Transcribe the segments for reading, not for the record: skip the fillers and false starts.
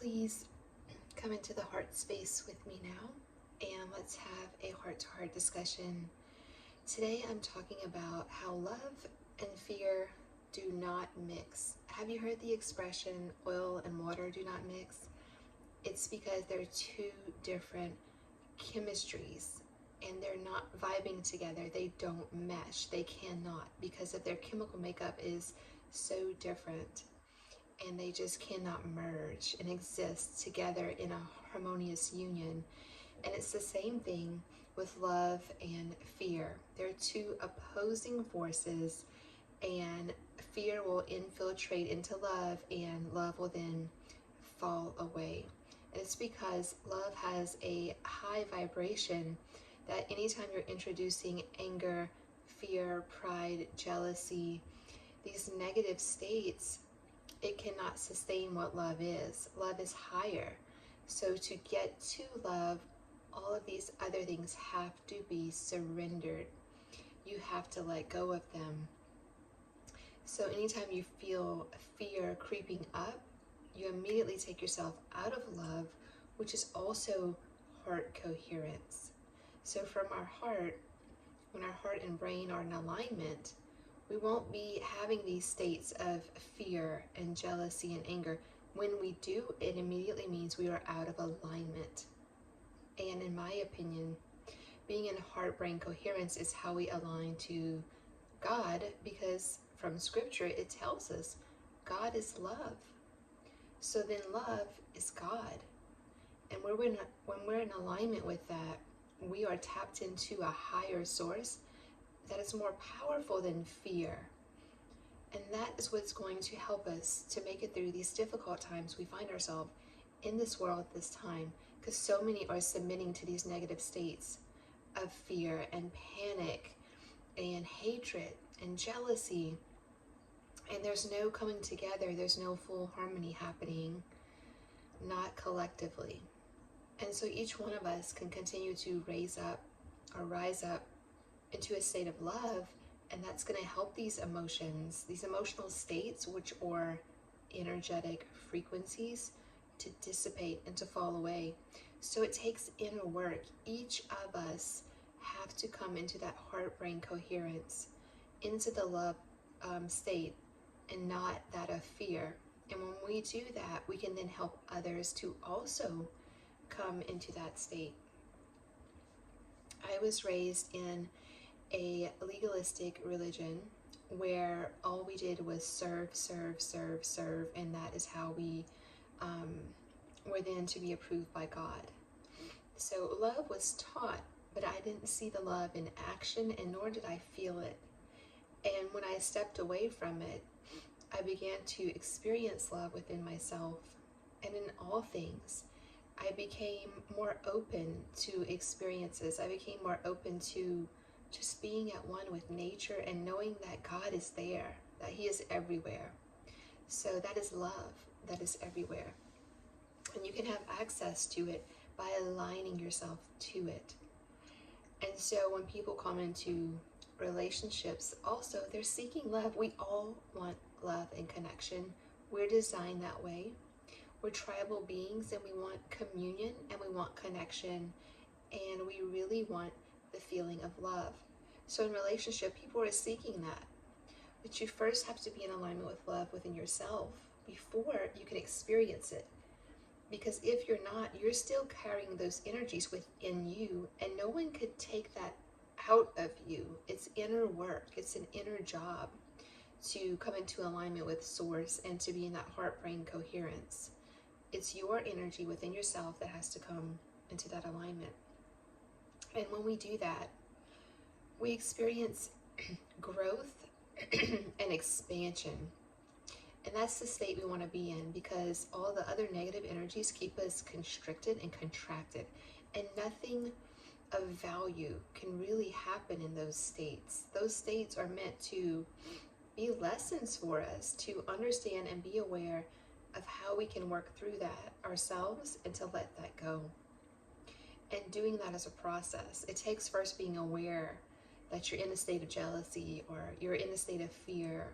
please come into the heart space with me now and let's have a heart-to-heart discussion. Today I'm talking about how love and fear do not mix. Have you heard the expression oil and water do not mix? It's because they're two different chemistries and they're not vibing together. They don't mesh. They cannot, because of their chemical makeup is so different, and they just cannot merge and exist together in a harmonious union. And it's the same thing with love and fear. They're two opposing forces, and fear will infiltrate into love and love will then fall away. And it's because love has a high vibration that anytime you're introducing anger, fear, pride, jealousy, these negative states, it cannot sustain what love is. Love is higher. So to get to love, all of these other things have to be surrendered. You have to let go of them. So anytime you feel fear creeping up, you immediately take yourself out of love, which is also heart coherence. So from our heart, when our heart and brain are in alignment, we won't be having these states of fear and jealousy and anger. When we do, it immediately means we are out of alignment. And in my opinion, being in heart-brain coherence is how we align to God, because from scripture it tells us God is love. So then love is God. And when we're in alignment with that, we are tapped into a higher source that is more powerful than fear. And that is what's going to help us to make it through these difficult times we find ourselves in this world at this time, because so many are submitting to these negative states of fear and panic and hatred and jealousy. And there's no coming together, there's no full harmony happening, not collectively. And so each one of us can continue to rise up into a state of love, and that's going to help these emotions, these emotional states, which are energetic frequencies, to dissipate and to fall away. So it takes inner work. Each of us have to come into that heart-brain coherence, into the love state, and not that of fear. And when we do that, we can then help others to also come into that state. I was raised in a legalistic religion where all we did was serve, and that is how we were then to be approved by God. So love was taught, but I didn't see the love in action, and nor did I feel it. And when I stepped away from it, I began to experience love within myself, and in all things. I became more open to experiences. I became more open to just being at one with nature and knowing that God is there, that He is everywhere. So that is love, that is everywhere. And you can have access to it by aligning yourself to it. And so when people come into relationships, also they're seeking love. We all want love and connection. We're designed that way. We're tribal beings, and we want communion and we want connection, and we really want the feeling of love. So in relationship, people are seeking that, but you first have to be in alignment with love within yourself before you can experience it. Because if you're not, you're still carrying those energies within you, and no one could take that out of you. It's inner work. It's an inner job to come into alignment with source and to be in that heart-brain coherence. It's your energy within yourself that has to come into that alignment. And when we do that, we experience growth and expansion. And that's the state we want to be in, because all the other negative energies keep us constricted and contracted. And nothing of value can really happen in those states. Those states are meant to be lessons for us to understand and be aware of how we can work through that ourselves and to let that go. And doing that is a process. It takes first being aware that you're in a state of jealousy or you're in a state of fear.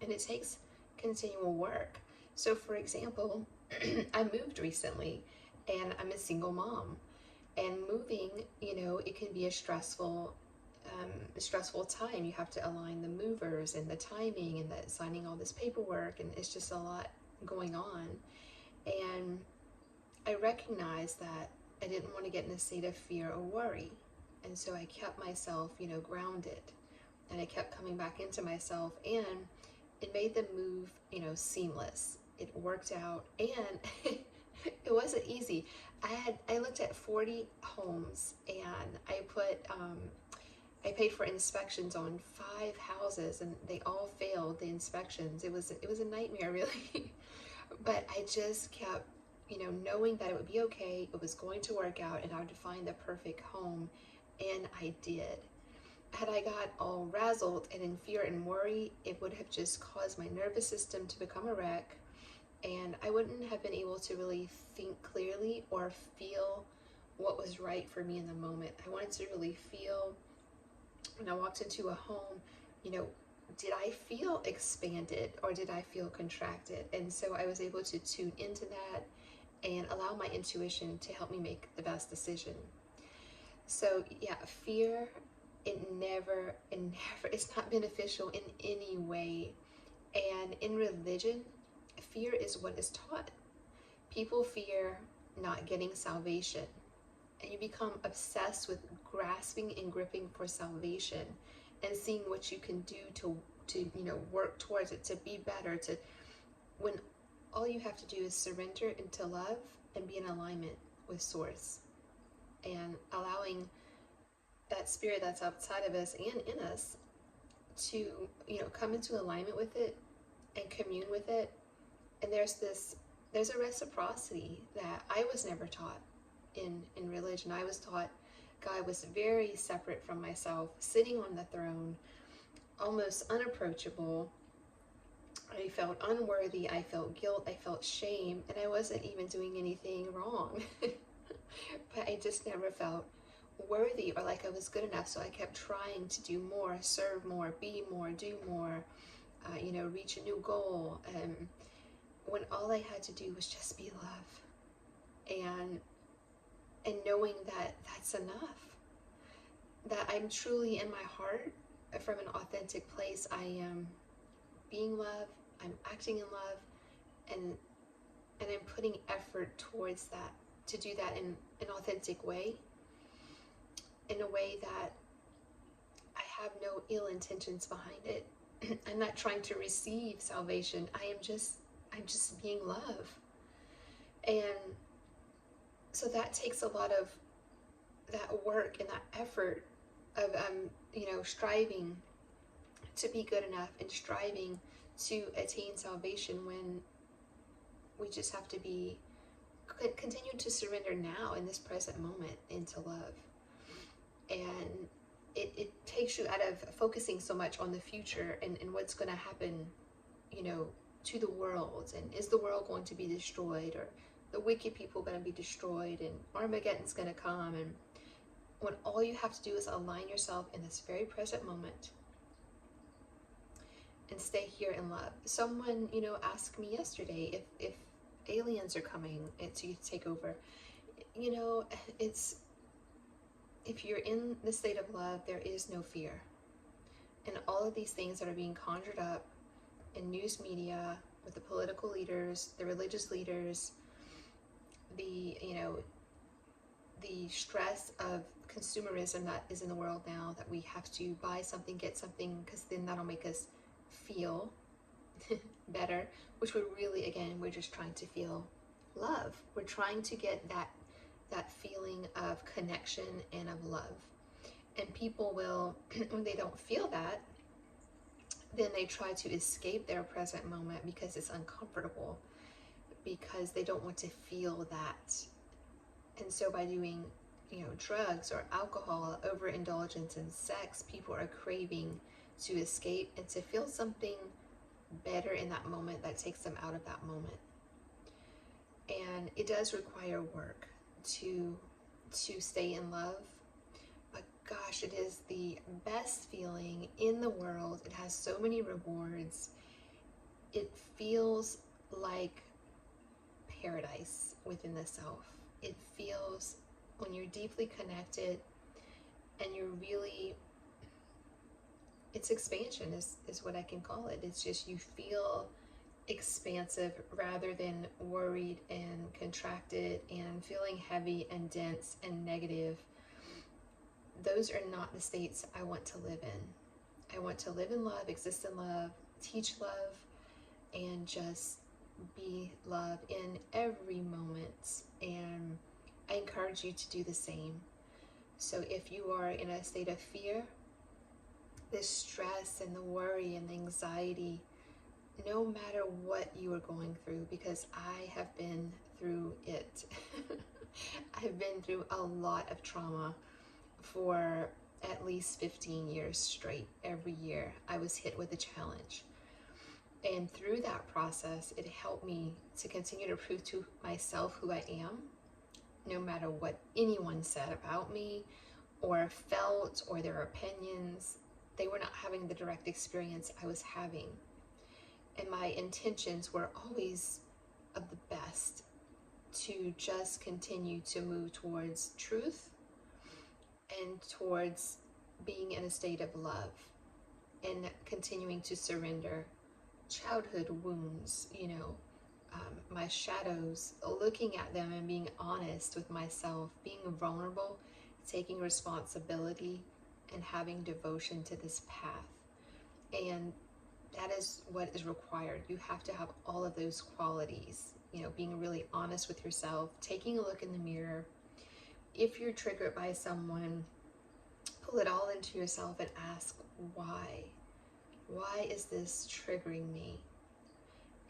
And it takes continual work. So for example, I moved recently, and I'm a single mom. And moving, it can be a stressful time. You have to align the movers and the timing and the signing all this paperwork, and it's just a lot going on. And I recognized that I didn't want to get in a state of fear or worry. And so I kept myself, grounded. And I kept coming back into myself, and it made the move, seamless. It worked out, and it wasn't easy. I looked at 40 homes, and I paid for inspections on 5 houses, and they all failed the inspections. It was a nightmare, really. But I just kept, knowing that it would be okay. It was going to work out, and I would find the perfect home, and I did. Had I got all razzled and in fear and worry, it would have just caused my nervous system to become a wreck, and I wouldn't have been able to really think clearly or feel what was right for me in the moment. I wanted to really feel, when I walked into a home, did I feel expanded or did I feel contracted? And so I was able to tune into that and allow my intuition to help me make the best decision. So yeah, fear, it's not beneficial in any way. And in religion, fear is what is taught. People fear not getting salvation, and you become obsessed with grasping and gripping for salvation and seeing what you can do to work towards it, to be better, when all you have to do is surrender into love and be in alignment with source, and allowing that spirit that's outside of us and in us to come into alignment with it and commune with it. And there's a reciprocity that I was never taught in religion. I was taught God was very separate from myself, sitting on the throne, almost unapproachable. I felt unworthy, I felt guilt, I felt shame, and I wasn't even doing anything wrong. But I just never felt worthy or like I was good enough, so I kept trying to do more, serve more, be more, do more, reach a new goal, when all I had to do was just be love, and knowing that that's enough, that I'm truly in my heart, from an authentic place, I am being love, I'm acting in love, and I'm putting effort towards that, to do that in an authentic way, in a way that I have no ill intentions behind it. I'm not trying to receive salvation. I'm just being love. And so that takes a lot of that work and that effort of striving to be good enough and striving to attain salvation, when we just have to continue to surrender now in this present moment into love. And it takes you out of focusing so much on the future and what's going to happen, to the world, and is the world going to be destroyed, or the wicked people going to be destroyed, and Armageddon's going to come, and when all you have to do is align yourself in this very present moment and stay here in love. Someone, asked me yesterday if aliens are coming to take over. If you're in the state of love, there is no fear. And all of these things that are being conjured up in news media, with the political leaders, the religious leaders, the stress of consumerism that is in the world now, that we have to buy something, get something, because then that'll make us feel better, which we're just trying to feel love. We're trying to get that feeling of connection and of love. And people will, when they don't feel that, then they try to escape their present moment because it's uncomfortable, because they don't want to feel that. And so by doing, drugs or alcohol, overindulgence in sex, people are craving to escape and to feel something better in that moment that takes them out of that moment. And it does require work to stay in love. But gosh, it is the best feeling in the world. It has so many rewards. It feels like paradise within the self. It feels, when you're deeply connected and you're really, it's expansion is what I can call it. It's just, you feel expansive rather than worried and contracted and feeling heavy and dense and negative. Those are not the states I want to live in. I want to live in love, exist in love, teach love, and just be love in every moment. And I encourage you to do the same. So if you are in a state of fear, the stress and the worry and the anxiety, no matter what you are going through, because I have been through it. I've been through a lot of trauma for at least 15 years straight. Every year I was hit with a challenge. And through that process, it helped me to continue to prove to myself who I am, no matter what anyone said about me or felt, or their opinions. They were not having the direct experience I was having. And my intentions were always of the best, to just continue to move towards truth and towards being in a state of love and continuing to surrender childhood wounds, my shadows, looking at them and being honest with myself, being vulnerable, taking responsibility, and having devotion to this path. And that is what is required. You have to have all of those qualities, being really honest with yourself, taking a look in the mirror. If you're triggered by someone, pull it all into yourself and ask, why? Why is this triggering me?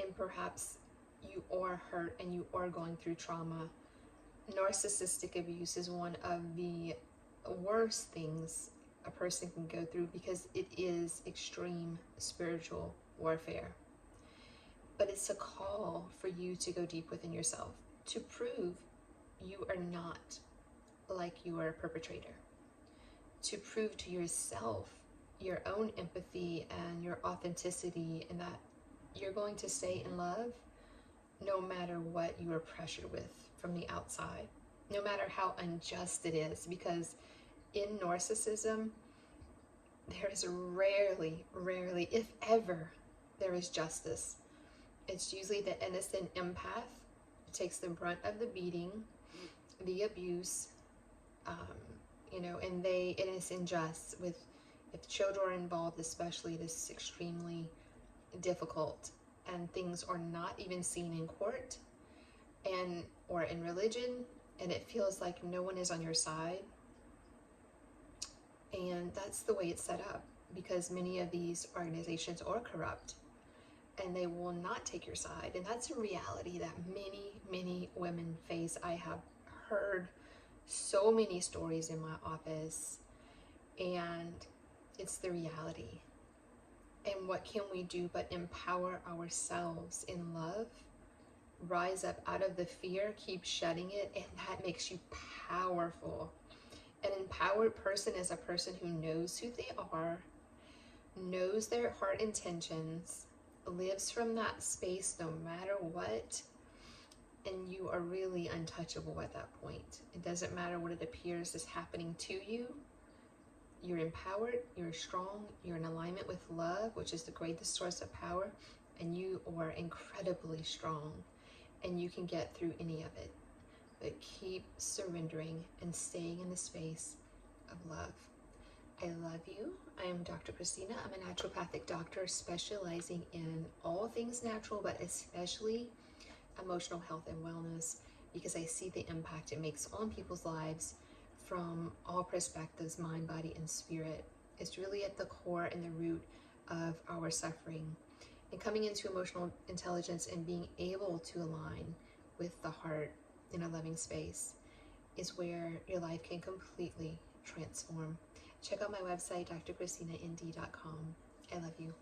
And perhaps you are hurt and you are going through trauma. Narcissistic abuse is one of the worst things a person can go through, because it is extreme spiritual warfare. But it's a call for you to go deep within yourself, to prove you are not like you are a perpetrator, to prove to yourself your own empathy and your authenticity, and that you're going to stay in love no matter what you are pressured with from the outside, no matter how unjust it is. Because in narcissism, there is rarely, if ever, there is justice. It's usually the innocent empath who takes the brunt of the beating, the abuse, and it is unjust. If children are involved, especially, this is extremely difficult, and things are not even seen in court or in religion, and it feels like no one is on your side. And that's the way it's set up, because many of these organizations are corrupt and they will not take your side. And that's a reality that many women face. I have heard so many stories in my office, and it's the reality. And what can we do but empower ourselves in love, rise up out of the fear, keep shedding it, and that makes you powerful. An empowered person is a person who knows who they are, knows their heart intentions, lives from that space no matter what, and you are really untouchable at that point. It doesn't matter what it appears is happening to you. You're empowered, you're strong, you're in alignment with love, which is the greatest source of power, and you are incredibly strong, and you can get through any of it. But keep surrendering and staying in the space of love. I love you. I am Dr. Christina. I'm a naturopathic doctor specializing in all things natural, but especially emotional health and wellness, because I see the impact it makes on people's lives from all perspectives, mind, body, and spirit. It's really at the core and the root of our suffering. And coming into emotional intelligence and being able to align with the heart in a loving space is where your life can completely transform. Check out my website, drchristinand.com. I love you.